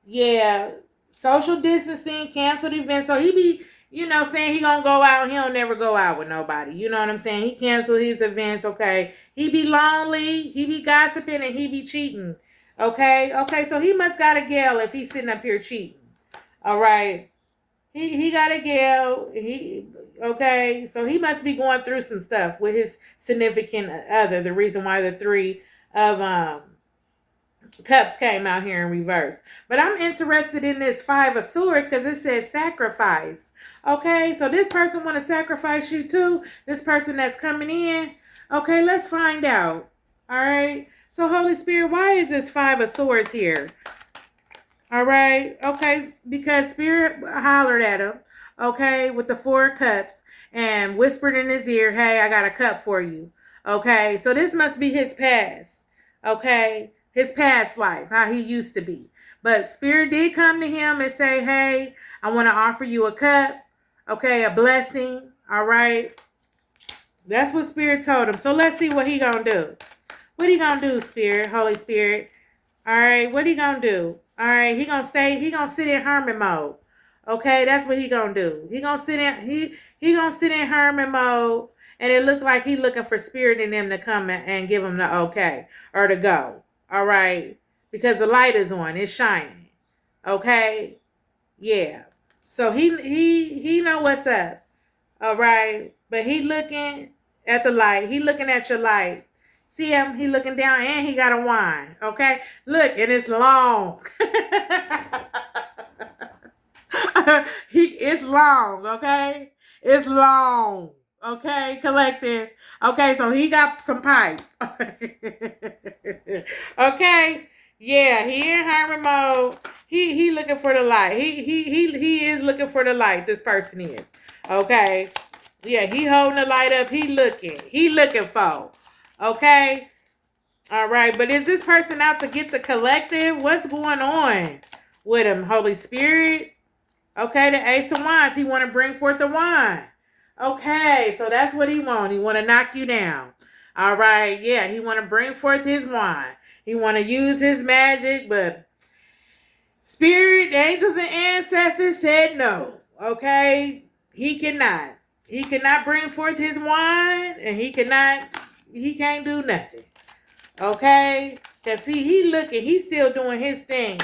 yeah, social distancing, canceled events. So he be, saying he gonna go out. He don't never go out with nobody. You know what I'm saying? He canceled his events. Okay, he be lonely. He be gossiping and he be cheating. Okay. So he must got a gal if he's sitting up here cheating. All right. He got a gal. Okay. So he must be going through some stuff with his significant other. The reason why the Three of Cups came out here in reverse. But I'm interested in this Five of Swords because it says sacrifice. Okay, so this person want to sacrifice you too. This person that's coming in. Okay, let's find out. All right. So Holy Spirit, why is this Five of Swords here? All right. Okay, because Spirit hollered at him. Okay, with the Four of Cups and whispered in his ear, "Hey, I got a cup for you." Okay, so this must be his past. Okay. His past life, how he used to be. But Spirit did come to him and say, "Hey, I want to offer you a cup, okay, a blessing." All right. That's what Spirit told him. So let's see what he gonna do. What he gonna do, Spirit, Holy Spirit? All right, what he gonna do? All right, he gonna sit in hermit mode. Okay, that's what he gonna do. He gonna sit in hermit mode, and it looked like he looking for Spirit in them to come and give him the okay or to go. All right, because the light is on, it's shining. Okay, yeah. So he know what's up. All right, but he looking at the light. He looking at your light. See him? He looking down, and he got a wine. Okay, look, and it's long. It's long. Okay, it's long. Okay, collective. Okay, so he got some pipe. Okay, yeah, he in hermit mode. He looking for the light. He is looking for the light. This person is. Okay, yeah, he holding the light up. He looking for. Okay, all right. But is this person out to get the collective? What's going on with him, Holy Spirit? Okay, the Ace of Wands. He want to bring forth the wine. Okay, so that's what he want. He want to knock you down. All right, yeah, he want to bring forth his wine. He want to use his magic, but spirit, angels, and ancestors said no. Okay, he cannot. He cannot bring forth his wine, and he cannot. He can't do nothing. Okay, cause see, he looking. He's still doing his thing.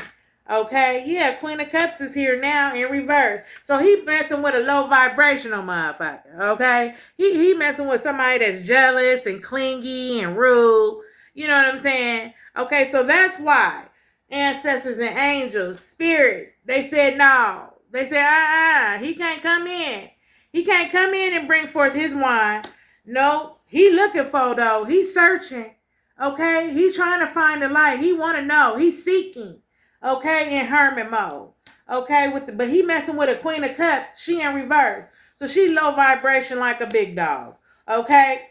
Okay, yeah, Queen of Cups is here now in reverse. So he messing with a low vibrational motherfucker. Okay, he messing with somebody that's jealous and clingy and rude. You know what I'm saying? Okay, so that's why ancestors and angels, spirit, they said no. They said he can't come in. He can't come in and bring forth his wine. No, he looking for though. He's searching. Okay, he's trying to find the light. He want to know. He's seeking. Okay, in hermit mode. Okay, but he messing with a Queen of Cups. She in reverse, so she low vibration like a big dog. Okay,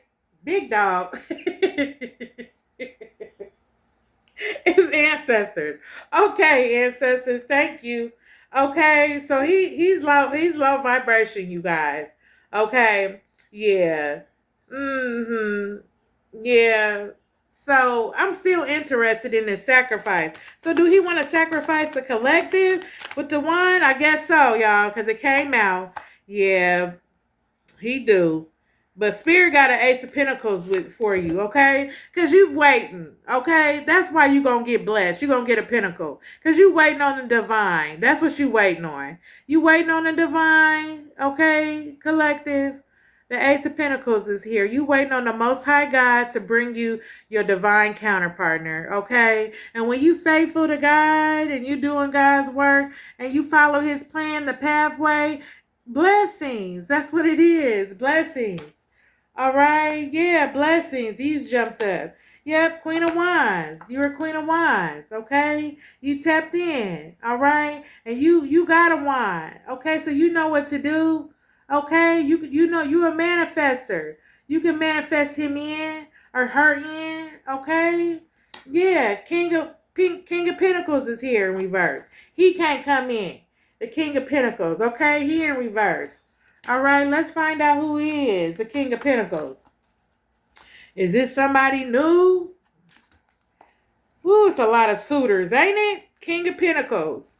big dog. His ancestors. Okay, ancestors. Thank you. Okay, so he's low vibration, you guys. Okay, yeah. Yeah. So I'm still interested in this sacrifice. So do he want to sacrifice the collective with the wine? I guess so, y'all, because it came out. Yeah, he do. But Spirit got an Ace of Pentacles for you, okay? Because you waiting, okay? That's why you going to get blessed. you going to get a pentacle. Because you waiting on the divine. That's what you waiting on. You waiting on the divine, okay, collective? The Ace of Pentacles is here. You waiting on the Most High God to bring you your divine counterpartner, okay? And when you faithful to God and you doing God's work and you follow his plan, the pathway, blessings. That's what it is. Blessings. All right. Yeah, blessings. He's jumped up. Yep, Queen of Wands. You're a Queen of Wands, okay? You tapped in, all right? And you got a wand, okay? So you know what to do, okay? You know you're a manifester. You can manifest him in or her in, okay? Yeah, King of Pentacles is here in reverse. He can't come in. The King of Pentacles, okay? He in reverse. All right, let's find out who he is, the King of Pentacles. Is this somebody new? Ooh, it's a lot of suitors, ain't it? King of Pentacles.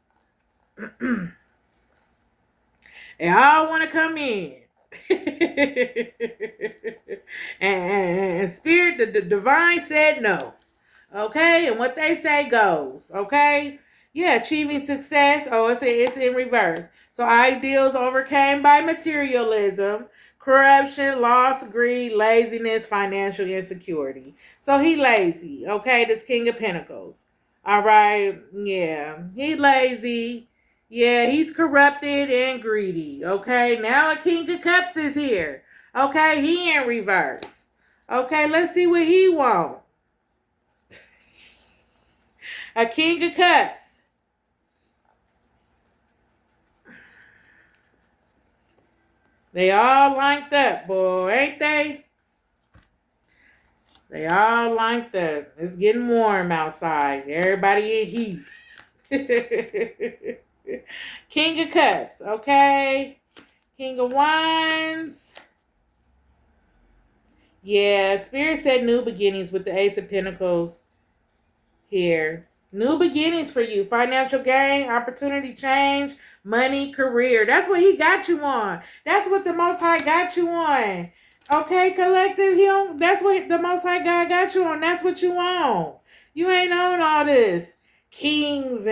They all want to come in. and Spirit, the divine said no. Okay, and what they say goes. Okay, yeah, achieving success. Oh, it's in reverse. So ideals overcame by materialism, corruption, loss, greed, laziness, financial insecurity. So he lazy. Okay, this King of Pentacles. All right, yeah, he lazy. Yeah, he's corrupted and greedy. Okay, now a King of Cups is here. Okay, he in reverse. Okay, let's see what he wants. A King of Cups. They all linked up, boy, ain't they? They all linked up. It's getting warm outside. Everybody in heat. King of Cups, okay? King of Wands. Yeah, Spirit said new beginnings with the Ace of Pentacles here. New beginnings for you. Financial gain, opportunity change, money, career. That's what he got you on. That's what the Most High got you on. Okay, collective, that's what the Most High God got you on. That's what you on. You ain't on all this. Kings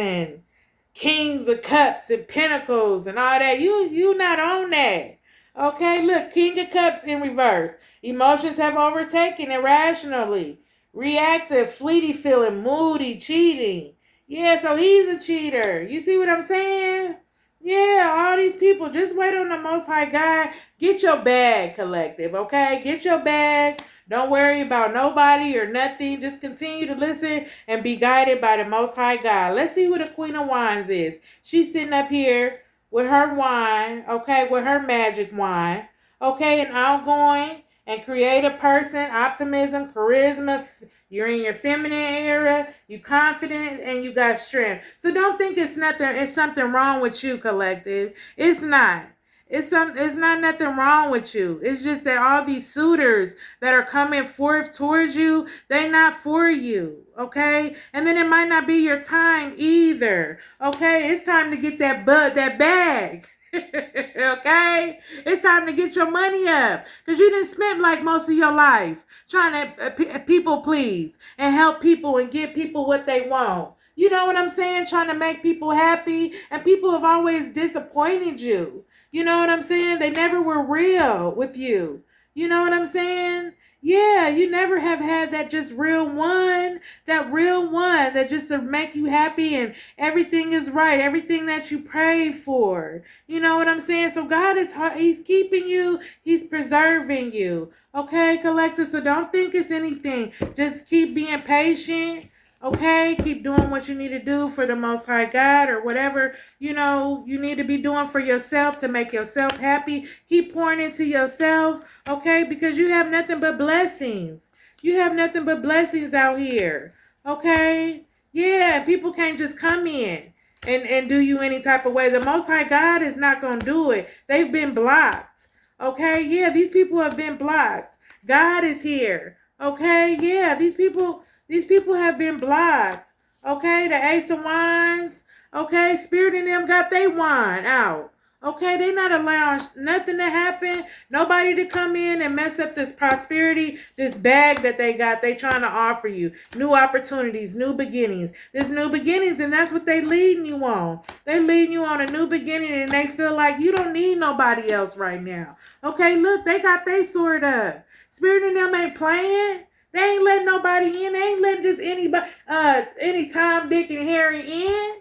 of Cups and Pentacles and all that. You not on that. Okay, look, King of Cups in reverse. Emotions have overtaken irrationally. Reactive, fleety feeling, moody, cheating. Yeah, so he's a cheater. You see what I'm saying? Yeah, all these people, just wait on the Most High God. Get your bag, collective, okay? Get your bag. Don't worry about nobody or nothing. Just continue to listen and be guided by the Most High God. Let's see who the Queen of Wands is. She's sitting up here with her wine, okay, with her magic wine, okay, and outgoing and creative person, optimism, charisma. You're in your feminine era, you confident, and you got strength. So don't think it's something wrong with you, collective. It's not. It's not nothing wrong with you. It's just that all these suitors that are coming forth towards you, they not for you. Okay? And then it might not be your time either. Okay? It's time to get that bag. Okay? It's time to get your money up. Because you didn't spend like most of your life trying to people please and help people and give people what they want. You know what I'm saying? Trying to make people happy, and people have always disappointed you. You know what I'm saying? They never were real with you. You know what I'm saying? Yeah, you never have had that real one that just to make you happy and everything is right, everything that you pray for. You know what I'm saying? So God He's keeping you, He's preserving you. Okay, collective. So don't think it's anything. Just keep being patient. Okay, keep doing what you need to do for the Most High God or whatever, you need to be doing for yourself to make yourself happy. Keep pouring into yourself, okay, because you have nothing but blessings. You have nothing but blessings out here, okay? Yeah, people can't just come in and do you any type of way. The Most High God is not going to do it. They've been blocked, okay? Yeah, these people have been blocked. God is here, okay? Yeah, these people have been blocked. Okay, the Ace of Wands. Okay, Spirit in them got their wand out. Okay, they not allowing nothing to happen. Nobody to come in and mess up this prosperity, this bag that they got. They trying to offer you new opportunities, new beginnings. This new beginnings, and that's what they leading you on. They leading you on a new beginning, and they feel like you don't need nobody else right now. Okay, look, they got they sword up. Spirit in them ain't playing. They ain't letting nobody in. They ain't letting just anybody, any Tom, Dick, and Harry in.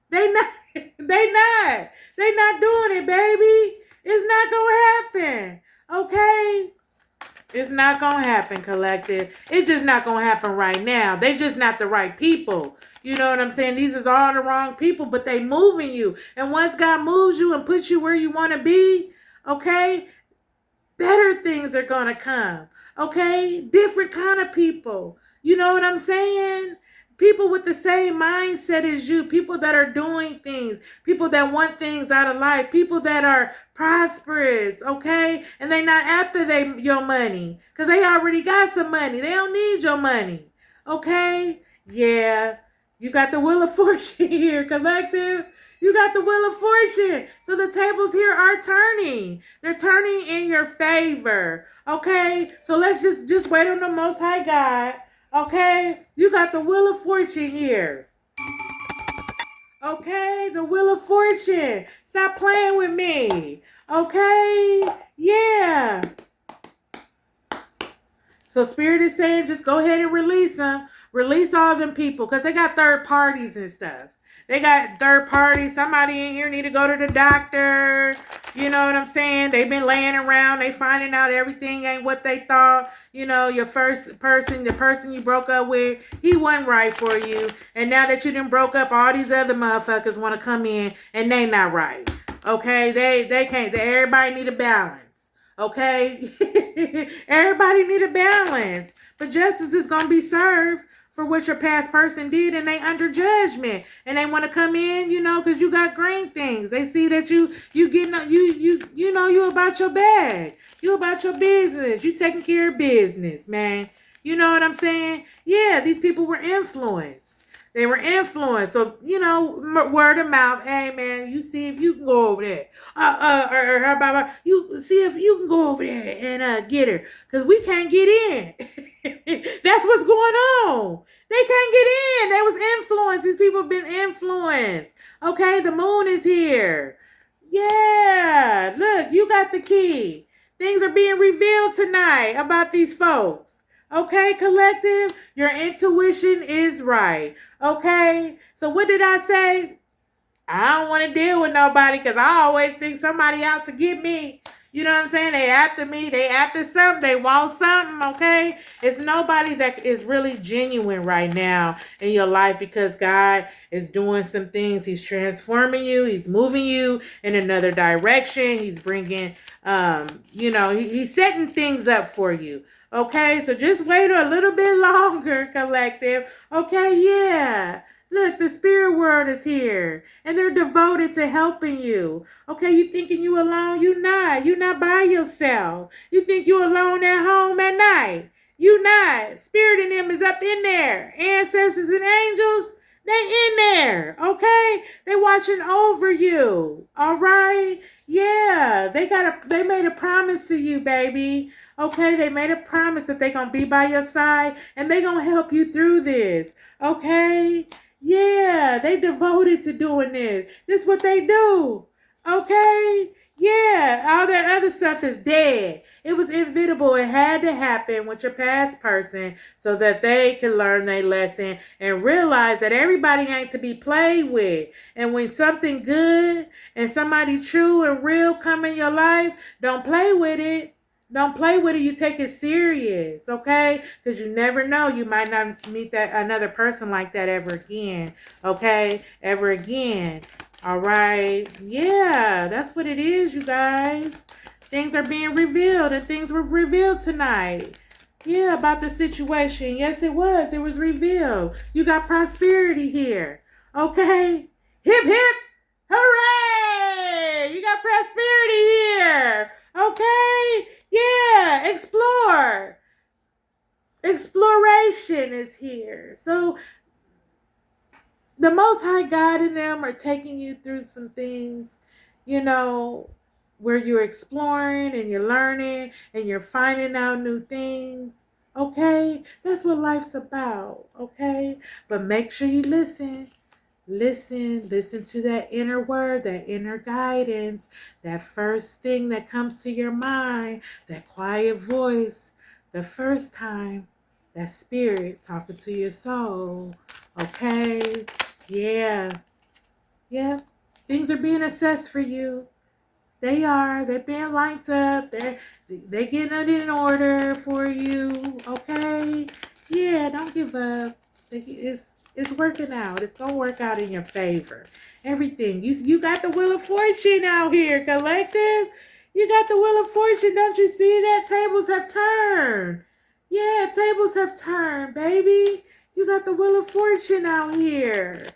They not. They not. They not doing it, baby. It's not gonna happen. Okay? It's not gonna happen, collective. It's just not gonna happen right now. They just not the right people. You know what I'm saying? These is all the wrong people, but they moving you. And once God moves you and puts you where you want to be, okay? Better things are gonna come. Okay? Different kind of people. You know what I'm saying? People with the same mindset as you. People that are doing things. People that want things out of life. People that are prosperous. Okay? And they not after your money. Because they already got some money. They don't need your money. Okay? Yeah. You got the Wheel of Fortune here, collective. You got the Wheel of Fortune. So the tables here are turning. They're turning in your favor. Okay? So let's just wait on the Most High God. Okay? You got the Wheel of Fortune here. Okay? The Wheel of Fortune. Stop playing with me. Okay? Yeah. So Spirit is saying just go ahead and release them. Release all them people because they got third parties and stuff. They got third parties. Somebody in here need to go to the doctor. You know what I'm saying? They've been laying around. They finding out everything ain't what they thought. You know, your first person, the person you broke up with, he wasn't right for you. And now that you done broke up, all these other motherfuckers want to come in and they not right. Okay? They can't. Everybody need a balance. Okay? Everybody need a balance. But justice is going to be served for what your past person did, and they under judgment, and they want to come in, because you got green things. They see that you getting you about your bag, you about your business, you taking care of business, man. You know what I'm saying? Yeah, these people were influenced. They were influenced. So, word of mouth. Hey, man, you see if you can go over there. You see if you can go over there and get her. Because we can't get in. That's what's going on. They can't get in. They was influenced. These people have been influenced. Okay, the moon is here. Yeah. Look, you got the key. Things are being revealed tonight about these folks. Okay, collective, your intuition is right. Okay, so what did I say? I don't want to deal with nobody because I always think somebody out to get me. You know what I'm saying? They after me. They after something. They want something, okay? It's nobody that is really genuine right now in your life because God is doing some things. He's transforming you. He's moving you in another direction. He's bringing, he's setting things up for you. Okay, so just wait a little bit longer, collective. Okay, yeah. Look, the spirit world is here and they're devoted to helping you. Okay, you thinking you alone? You not. You not by yourself. You think you alone at home at night? You not. Spirit in them is up in there. Ancestors and angels, they in there. Okay, they watching over you. All right. Yeah, they made a promise to you, baby. Okay, they made a promise that they gonna be by your side and they gonna help you through this. Okay. Yeah, they devoted to doing this. This is what they do. Okay? Yeah, all that other stuff is dead. It was inevitable. It had to happen with your past person so that they can learn their lesson and realize that everybody ain't to be played with. And when something good and somebody true and real come in your life, don't play with it. Don't play with it. You take it serious, okay? Because you never know. You might not meet that another person like that ever again, okay? Ever again. All right. Yeah, that's what it is, you guys. Things are being revealed, and things were revealed tonight. Yeah, about the situation. Yes, it was. It was revealed. You got prosperity here, okay? Hip, hip. Hooray! You got prosperity here, okay? Yeah, explore. Exploration is here. So the Most High God and them are taking you through some things, you know, where you're exploring and you're learning and you're finding out new things. Okay? That's what life's about. Okay? But make sure you listen. Listen to that inner word, that inner guidance, that first thing that comes to your mind, that quiet voice, the first time, that spirit talking to your soul. Okay? Yeah. Yeah. Things are being assessed for you. They are. They're being lined up. They getting it in order for you. Okay? Yeah, don't give up. It's working out. It's gonna work out in your favor. Everything. You got the wheel of fortune out here, collective. You got the wheel of fortune. Don't you see that? Tables have turned. Yeah, tables have turned, baby. You got the wheel of fortune out here.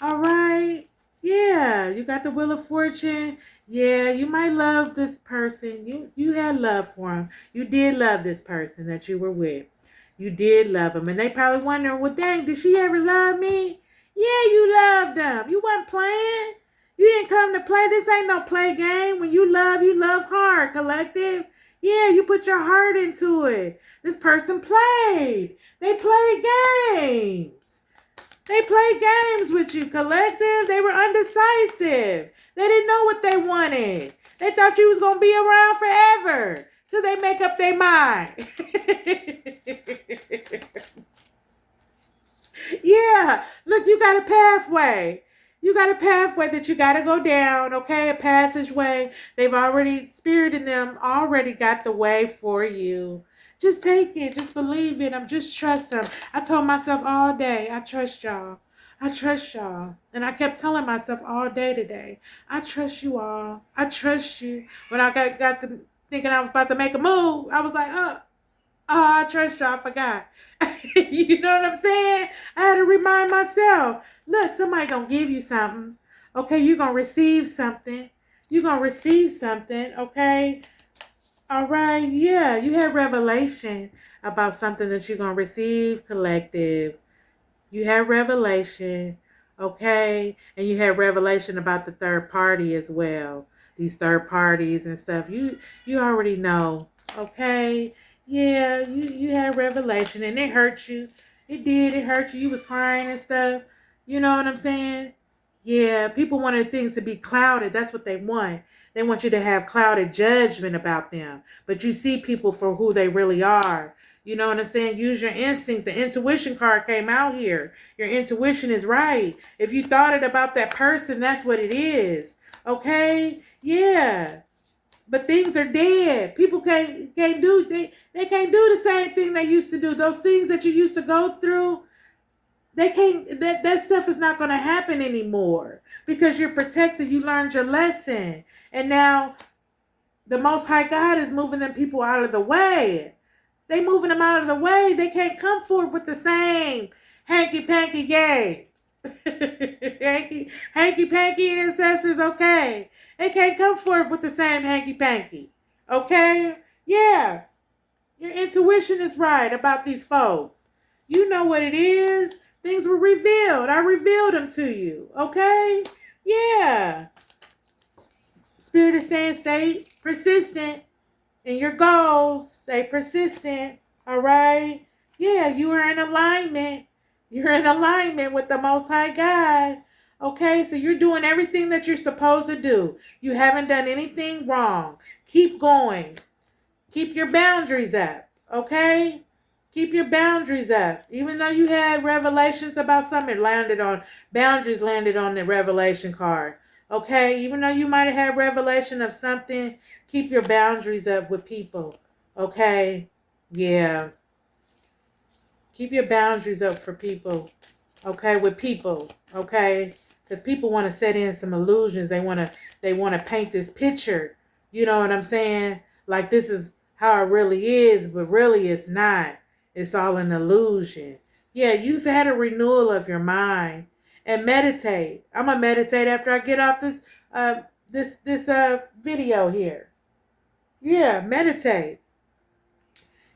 All right. Yeah, you got the wheel of fortune. Yeah, you might love this person. You had love for him. You did love this person that you were with. You did love him. And they probably wondering, well, dang, did she ever love me? Yeah, you loved them. You wasn't playing. You didn't come to play. This ain't no play game. When you love hard, collective. Yeah, you put your heart into it. This person played. They played games. They played games with you, collective. They were undecisive. They didn't know what they wanted. They thought you was going to be around forever till they make up their mind. Yeah, look, you got a pathway. You got a pathway that you got to go down, okay? A passageway. They've already, spirit in them already got the way for you. Just take it. Just believe in them. Just trust them. I told myself all day, I trust y'all. I trust y'all. And I kept telling myself all day today, I trust you all. I trust you. When I got to thinking I was about to make a move, I was like, I trust y'all. I forgot. You know what I'm saying? I had to remind myself, look, somebody gonna give you something. Okay, you're gonna receive something. You're gonna receive something, okay? All right, yeah, you have revelation about something that you're going to receive, collective. You have revelation, okay? And you have revelation about the third party as well. These third parties and stuff. You already know, okay? Yeah, you had revelation and it hurt you. It did, it hurt you. You was crying and stuff. You know what I'm saying? Yeah, people wanted things to be clouded. That's what they want. They want you to have clouded judgment about them. But you see people for who they really are. You know what I'm saying? Use your instinct. The intuition card came out here. Your intuition is right. If you thought it about that person, that's what it is. Okay? Yeah. But things are dead. People can't do they can't do the same thing they used to do. Those things that you used to go through, they can't, that stuff is not going to happen anymore because you're protected. You learned your lesson. And now the Most High God is moving them people out of the way. They moving them out of the way. They can't come forward with the same hanky-panky games. Hanky panky ancestors, okay. They can't come forth with the same hanky panky. Okay? Yeah. Your intuition is right about these folks. You know what it is. Things were revealed. I revealed them to you. Okay? Yeah. Spirit is saying stay persistent in your goals. Stay persistent. All right? Yeah, you are in alignment. You're in alignment with the Most High God. Okay, so you're doing everything that you're supposed to do. You haven't done anything wrong. Keep going. Keep your boundaries up. Okay? Keep your boundaries up. Even though you had revelations about something, boundaries landed on the revelation card. Okay? Even though you might have had revelation of something, keep your boundaries up with people. Okay? Yeah. Keep your boundaries up for people. Okay? With people. Okay? Because people want to set in some illusions. They want to paint this picture. You know what I'm saying? Like this is how it really is, but really it's not. It's all an illusion. Yeah, you've had a renewal of your mind. And meditate. I'm gonna meditate after I get off this video here. Yeah, meditate.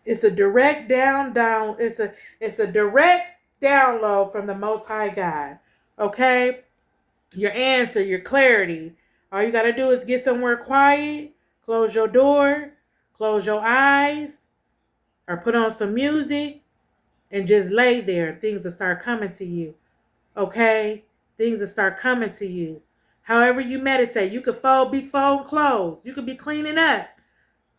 It's a direct it's a direct download from the Most High God. Okay? Your answer, your clarity. All you got to do is get somewhere quiet, close your door, close your eyes, or put on some music and just lay there. Things will start coming to you. Okay? Things will start coming to you. However you meditate, you could be folding clothes. You could be cleaning up.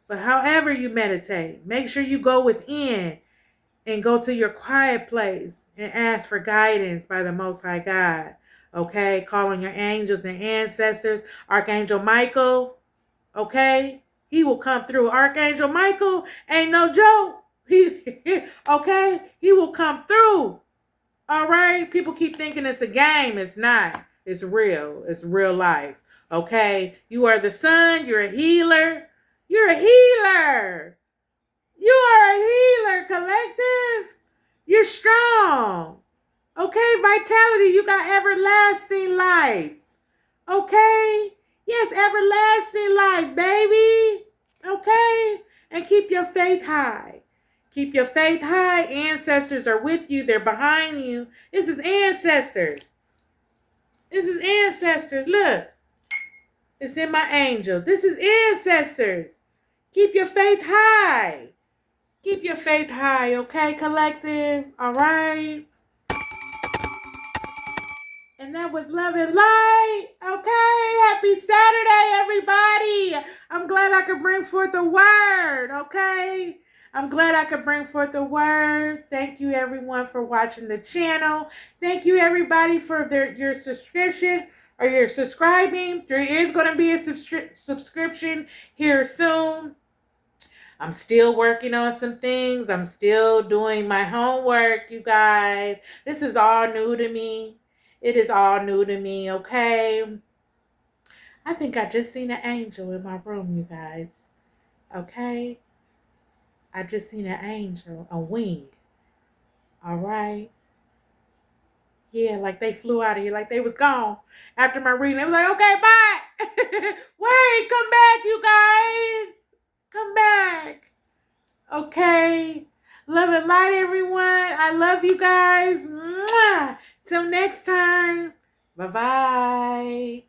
But however you meditate, make sure you go within and go to your quiet place and ask for guidance by the Most High God. Okay? Call on your angels and ancestors. Archangel Michael. Okay? He will come through. Archangel Michael ain't no joke. Okay? He will come through. All right? People keep thinking it's a game. It's not. It's real. It's real life. Okay? You are the sun. You're a healer. You're a healer. You are a healer, collective. You're strong. Okay, vitality. You got everlasting life. Okay? Yes, everlasting life, baby. Okay? And keep your faith high. Keep your faith high. Ancestors are with you. They're behind you. This is ancestors. This is ancestors. Look. It's in my angel. This is ancestors. Keep your faith high. Keep your faith high, okay, collective? All right? And that was Love and Light. Okay? Happy Saturday, everybody. I'm glad I could bring forth a word, okay? I'm glad I could bring forth a word. Thank you, everyone, for watching the channel. Thank you, everybody, for your subscription or your subscribing. There is going to be a subscription here soon. I'm still working on some things. I'm still doing my homework, you guys. This is all new to me. It is all new to me, okay? I think I just seen an angel in my room, you guys. Okay? I just seen an angel, a wing. All right? Yeah, like they flew out of here, like they was gone. After my reading, they was like, okay, bye. Wait, come back, you guys. Come back. Okay. Love and light, everyone. I love you guys. Mwah. Till next time. Bye-bye.